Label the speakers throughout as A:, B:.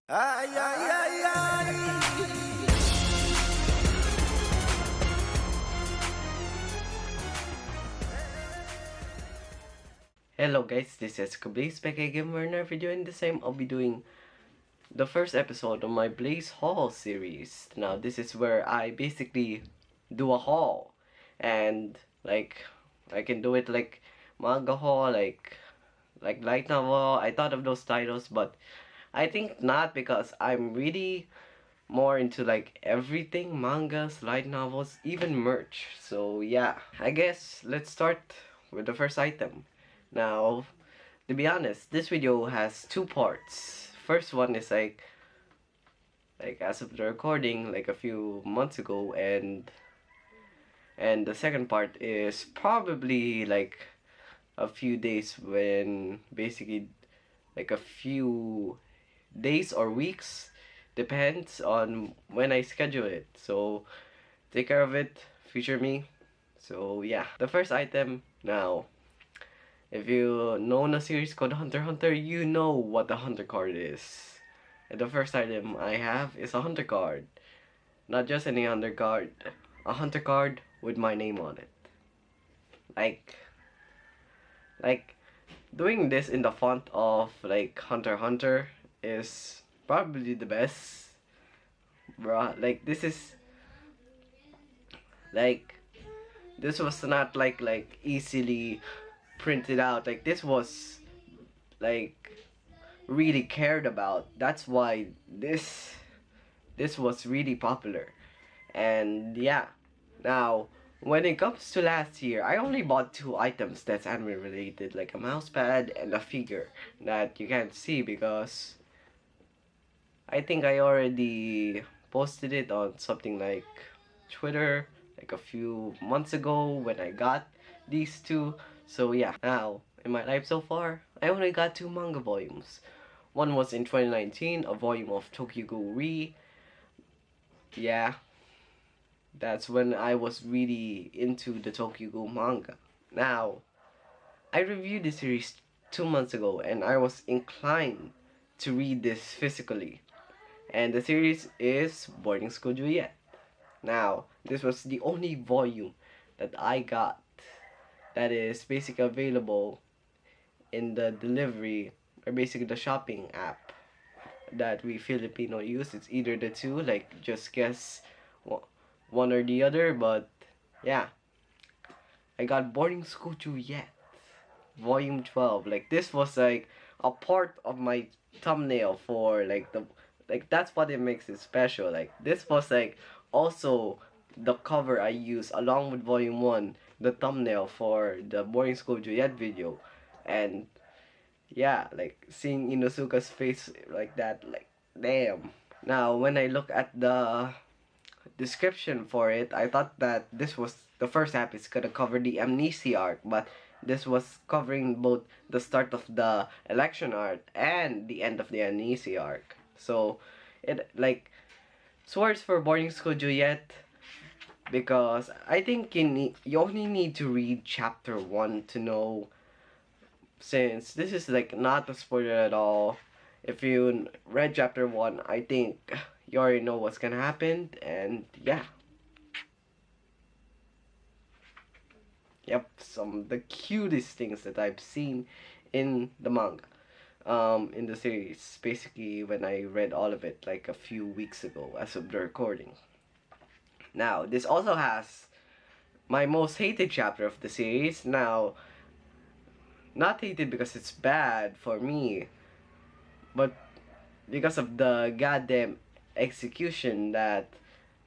A: Ay, ay, ay, ay.
B: Hello guys, this is An Otaku and Gamer, and if you're doing the same, I'll be doing the first episode of my Blaze Haul series. Now this is where I basically do a haul, and like I can do it like manga haul, like light novel. I thought of those titles, but I think not, because I'm really more into like everything: mangas, light novels, even merch. So yeah, I guess let's start with the first item. Now, to be honest, this video has two parts. First one is like as of the recording, like a few months ago, and the second part is probably like a few days, when basically like a few days or weeks, depends on when I schedule it. So take care of it, future me. So yeah, the first item now. If you know a series called Hunter x Hunter, you know what the Hunter card is. And the first item I have is a Hunter card. Not just any Hunter card, a Hunter card with my name on it. Like, like doing this in the font of like Hunter x Hunter is probably the best. Bruh, like like this was not like easily printed out. Like this was like really cared about. That's why this was really popular. And yeah, now when it comes to last year, I only bought two items that's anime related, like a mouse pad and a figure that you can't see because I think I already posted it on something like Twitter like a few months ago when I got these two. So yeah, now in my life so far, I only got two manga volumes. One was in 2019, a volume of Tokyo Ghoul Re. Yeah, that's when I was really into the Tokyo Ghoul manga. Now, I reviewed the series 2 months ago, and I was inclined to read this physically. And the series is Boarding School Juliet. Now, this was the only volume that I got that is basically available in the delivery, or basically the shopping app that we Filipino use. It's either the two, like just guess one or the other, but yeah. I got Boarding School Juliet, Volume 12. Like this was like a part of my thumbnail for like the, like that's what it makes it special. Like this was like also the cover I used along with Volume 1, the thumbnail for the Boarding School Juliet video. And yeah, like seeing Inosuka's face like that, like damn. Now when I look at the description for it, I thought that this was the first half is gonna cover the amnesia arc, but this was covering both the start of the election arc and the end of the amnesia arc. So it like swords for boarding school Juliet, because I think you only need to read chapter 1 to know, since this is like not a spoiler at all. If you read chapter 1, I think you already know what's gonna happen. And yeah, yep, some of the cutest things that I've seen in the manga, in the series, basically when I read all of it like a few weeks ago as of the recording. Now this also has my most hated chapter of the series. Now, not hated because it's bad for me, but because of the goddamn execution that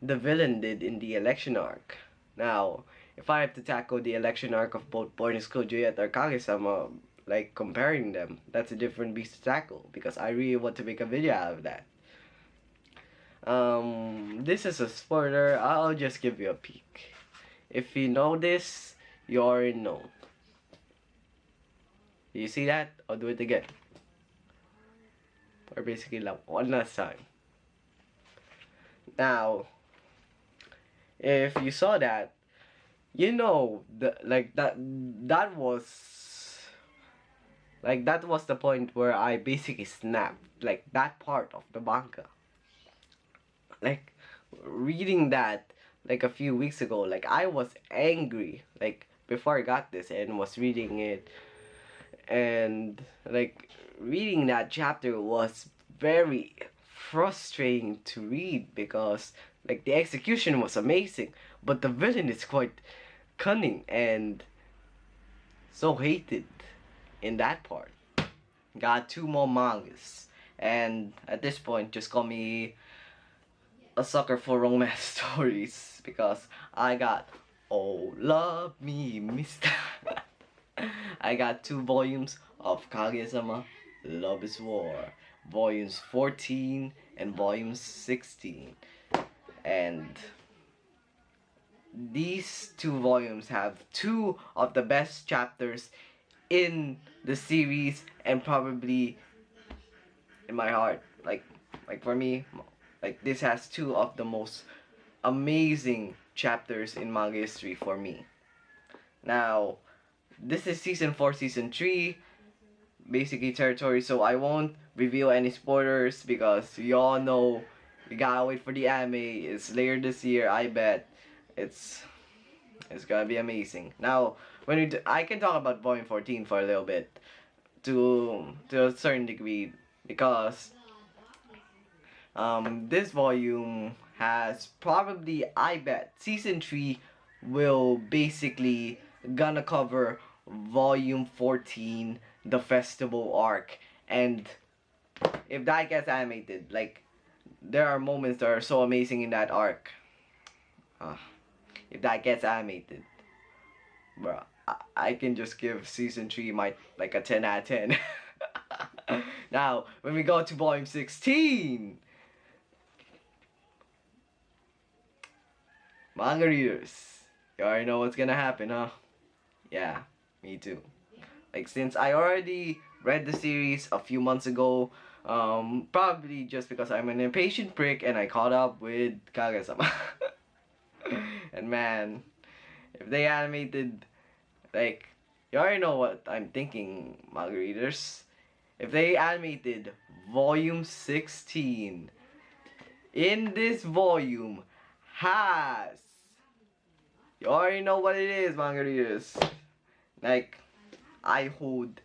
B: the villain did in the election arc. Now, if I have to tackle the election arc of both Boarding School Juliet or Kage-sama, like comparing them, that's a different beast to tackle, because I really want to make a video out of that. This is a spoiler. I'll just give you a peek. If you know this, you already know. Do you see that? I'll do it again. Or basically like one last time. Now, if you saw that, you know that like that was Like that was the point where I basically snapped. Like that part of the manga. Like reading that like a few weeks ago, like I was angry like before I got this and was reading it, and like reading that chapter was very frustrating to read because like the execution was amazing, but the villain is quite cunning and so hated in that part. Got two more mangas, and at this point just call me a sucker for romance stories because I got Oh Love Me Mister. I got 2 volumes of Kaguya-sama Love is War, volumes 14 and volumes 16. And these 2 volumes have 2 of the best chapters in the series and probably in my heart. Like for me, like this has 2 of the most amazing chapters in manga history for me. Now, this is season 4, season 3, basically territory, so I won't reveal any spoilers because you all know we gotta wait for the anime. It's later this year, I bet. It's it's gonna be amazing. Now, I can talk about volume 14 for a little bit to a certain degree because this volume has probably, I bet, season 3 will basically gonna cover volume 14, the festival arc, and if that gets animated, like there are moments that are so amazing in that arc. Uh, if that gets animated, bro, I can just give season 3 my like a 10 out of 10. Now, when we go to volume 16, manga readers, you already know what's gonna happen, huh? Yeah, me too. Like since I already read the series a few months ago, probably just because I'm an impatient prick and I caught up with Kaguya-sama. And man, if they animated, like, you already know what I'm thinking, manga readers. If they animated volume 16, in this volume has, you already know what it is, manga readers. Like, I hold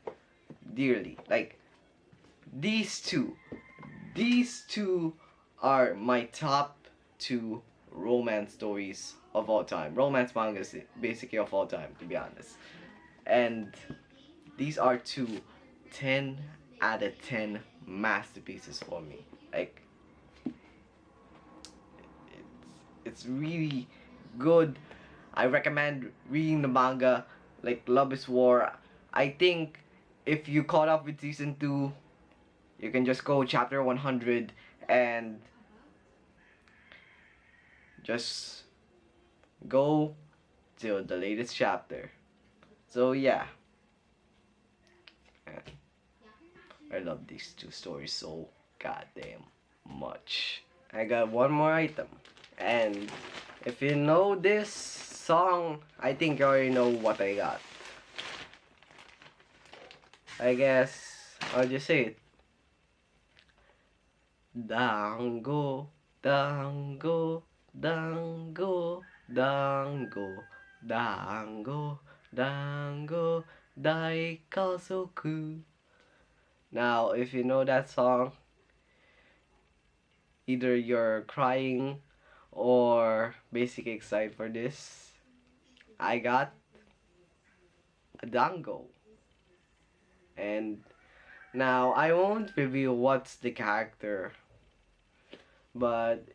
B: dearly. Like, these two are my top 2 romance stories of all time. Romance mangas, basically, of all time, to be honest. And these are 10 out of 10 masterpieces for me. Like, it's really good. I recommend reading the manga. Like Love is War. I think if you caught up with season 2, you can just go chapter 100 and just go till the latest chapter. So yeah, man, I love these 2 stories so goddamn much. I got one more item, and if you know this song, I think you already know what I got. I guess I'll just say it. Dango, dango, dango, dango, dango, dango, daikazoku. Now, if you know that song, either you're crying or basically excited for this. I got a dango. And now I won't reveal what's the character, but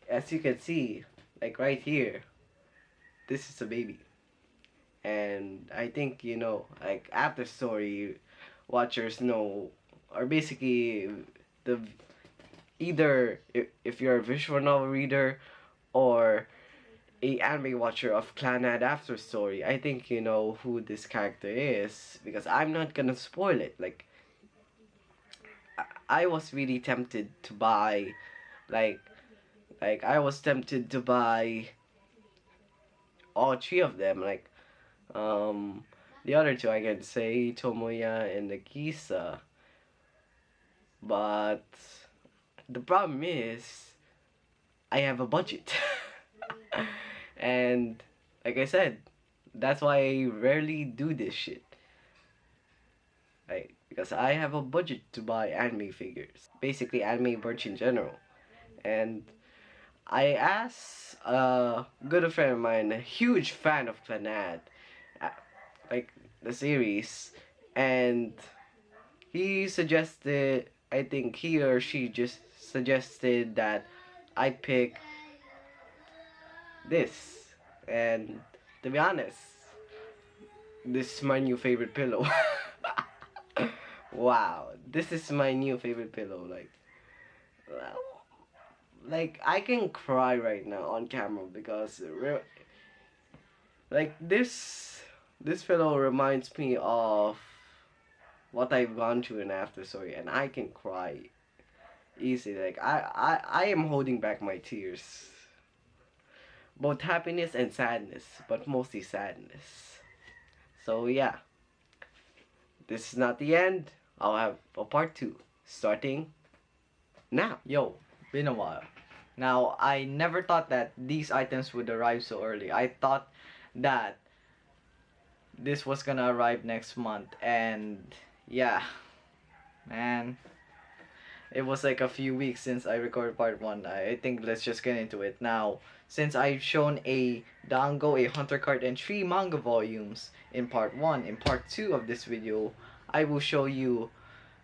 B: as you can see, like right here, this is a baby. And I think you know, like after story watchers know, or basically the either if you're a visual novel reader or a anime watcher of Clanad After Story, I think you know who this character is because I'm not gonna spoil it. Like I was really tempted to buy, like I was tempted to buy all 3 of them. Like um, The other two I can say Tomoya and Nagisa. But the problem is I have a budget. And like I said, that's why I rarely do this shit. Right? Because I have a budget to buy anime figures. Basically anime merch in general. And I asked a good friend of mine, a huge fan of Clannad, uh, like the series, and he suggested, I think he or she just suggested that I pick this. And to be honest, this is my new favorite pillow. Wow, this is my new favorite pillow. Like I can cry right now on camera because like this pillow reminds me of what I've gone through in After Story, and I can cry easy. Like I am holding back my tears, both happiness and sadness, but mostly sadness. So yeah, this is not the end. I'll have a part 2 starting now.
C: Yo, been a while. Now, I never thought that these items would arrive so early. I thought that this was gonna arrive next month, and yeah, man, it was like a few weeks since I recorded part 1. I think let's just get into it. Now, since I've shown a Dango, a Hunter card, and 3 manga volumes in part 1, in part 2 of this video, I will show you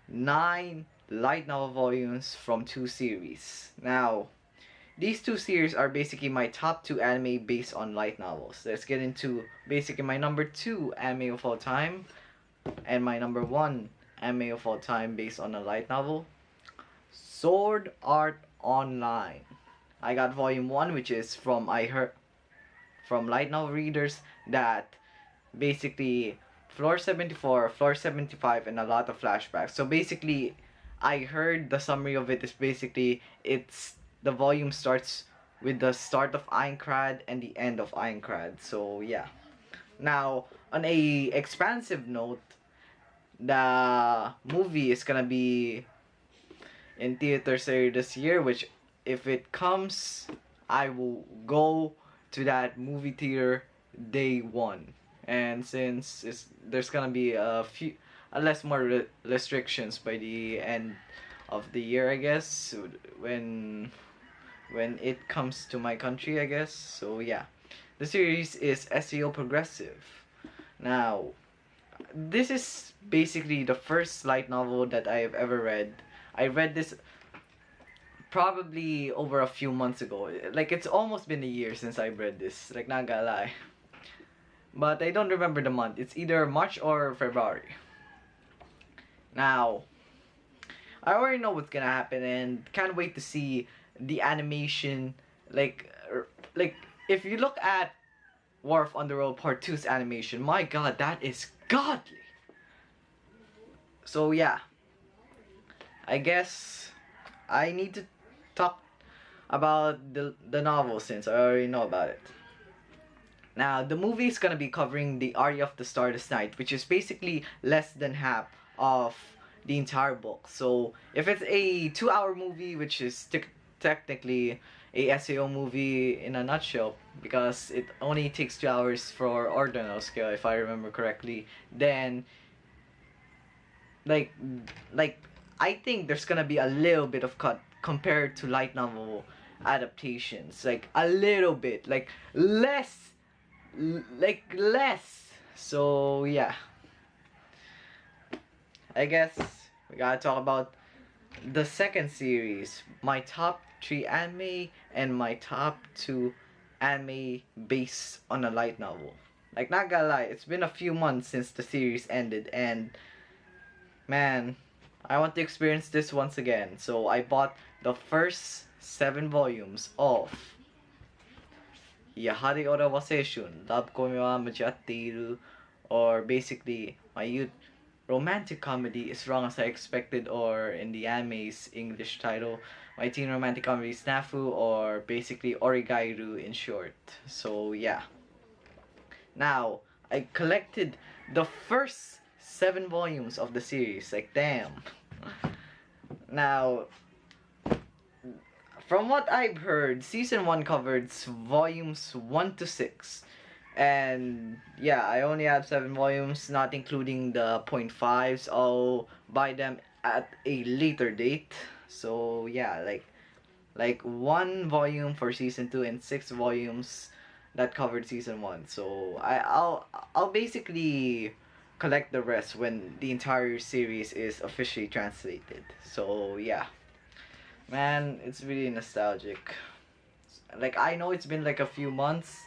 C: 9 light novel volumes from 2 series. Now, these 2 series are basically my top 2 anime based on light novels. Let's get into basically my number 2 anime of all time and my number 1 anime of all time based on a light novel, Sword Art Online. I got volume 1, which is from from light novel readers that basically floor 74, floor 75, and a lot of flashbacks. So basically, I heard the summary of it is basically the volume starts with the start of Aincrad and the end of Aincrad. So yeah. Now, on a expansive note, the movie is gonna be in theaters this year, which if it comes, I will go to that movie theater day 1. And since there's gonna be a less more restrictions by the end of the year, I guess, when it comes to my country, I guess. So yeah, the series is SEO Progressive. Now, this is basically the first light novel that I have ever read. I read this probably over a few months ago. Like, it's almost been a year since I read this. Like, not gonna lie. But I don't remember the month. It's either March or February. Now, I already know what's gonna happen and can't wait to see the animation. Like if you look at War of Underworld Part 2's animation, my god, that is godly. So yeah, I guess I need to talk about the novel since I already know about it. Now, the movie is gonna be covering the Aria of the Stardust Night, which is basically less than half of the entire book. So, if it's a 2-hour movie, which is technically a SAO movie in a nutshell, because it only takes 2 hours for ordinal scale, if I remember correctly, then, like, I think there's gonna be a little bit of cut compared to light novel adaptations. Like, a little bit. Like, less. So yeah, I guess we gotta talk about the second series, my top 3 anime and my top 2 anime based on a light novel. Like, not gonna lie, it's been a few months since the series ended, and man, I want to experience this once again. So I bought the first 7 volumes of Yahari Ora wa Seishun, Love Komi wa Machiatteiru, or basically, my youth romantic comedy is wrong as I expected, or in the anime's English title, my teen romantic comedy Snafu, or basically Origairu in short. So yeah. Now, I collected the first 7 volumes of the series. Like, damn. Now, from what I've heard, season 1 covered volumes 1 to 6. And yeah, I only have 7 volumes, not including the 0.5s. I'll buy them at a later date. So yeah, like 1 volume for season 2 and 6 volumes that covered season 1. So I'll basically collect the rest when the entire series is officially translated. So yeah. Man, it's really nostalgic. Like, I know it's been like a few months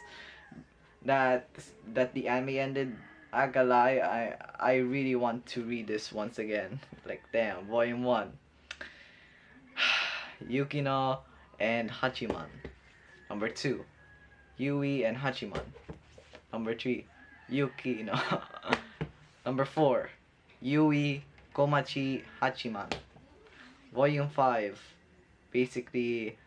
C: that the anime ended. I gotta lie, I really want to read this once again. Like, damn, volume 1. Yukino and Hachiman. Number 2, Yui and Hachiman. Number 3, Yukino. Number 4, Yui, Komachi, Hachiman. Volume 5, basically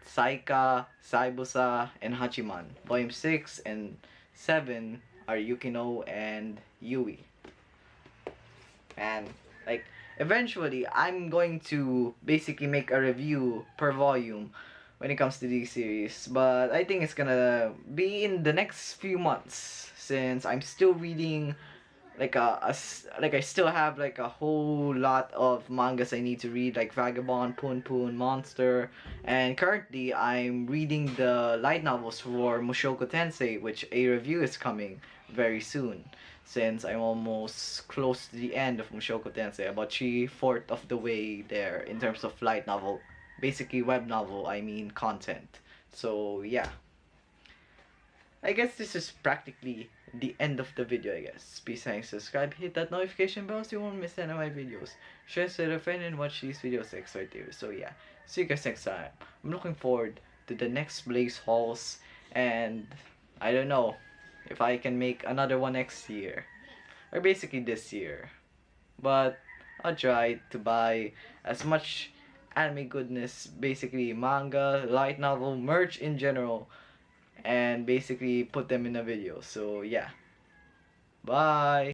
C: Saika, Saibusa, and Hachiman. Volume 6 and 7 are Yukino and Yui. And like, eventually I'm going to basically make a review per volume when it comes to these series, but I think it's gonna be in the next few months, since I'm still reading like like I still have like a whole lot of mangas I need to read, like Vagabond, Pun Pun, Monster, and currently I'm reading the light novels for Mushoku Tensei, which a review is coming very soon, since I'm almost close to the end of Mushoku Tensei, about 3/4 of the way there in terms of light novel, basically web novel, I mean content. So yeah, I guess this is practically the end of the video, I guess. Please like, subscribe, hit that notification bell so you won't miss any of my videos. Share with a friend and watch these videos extra too. So yeah, see you guys next time. I'm looking forward to the next Blaze hauls, and I don't know if I can make another one next year, or basically this year. But I'll try to buy as much anime goodness, basically manga, light novel, merch in general, and basically put them in a video. So yeah, bye.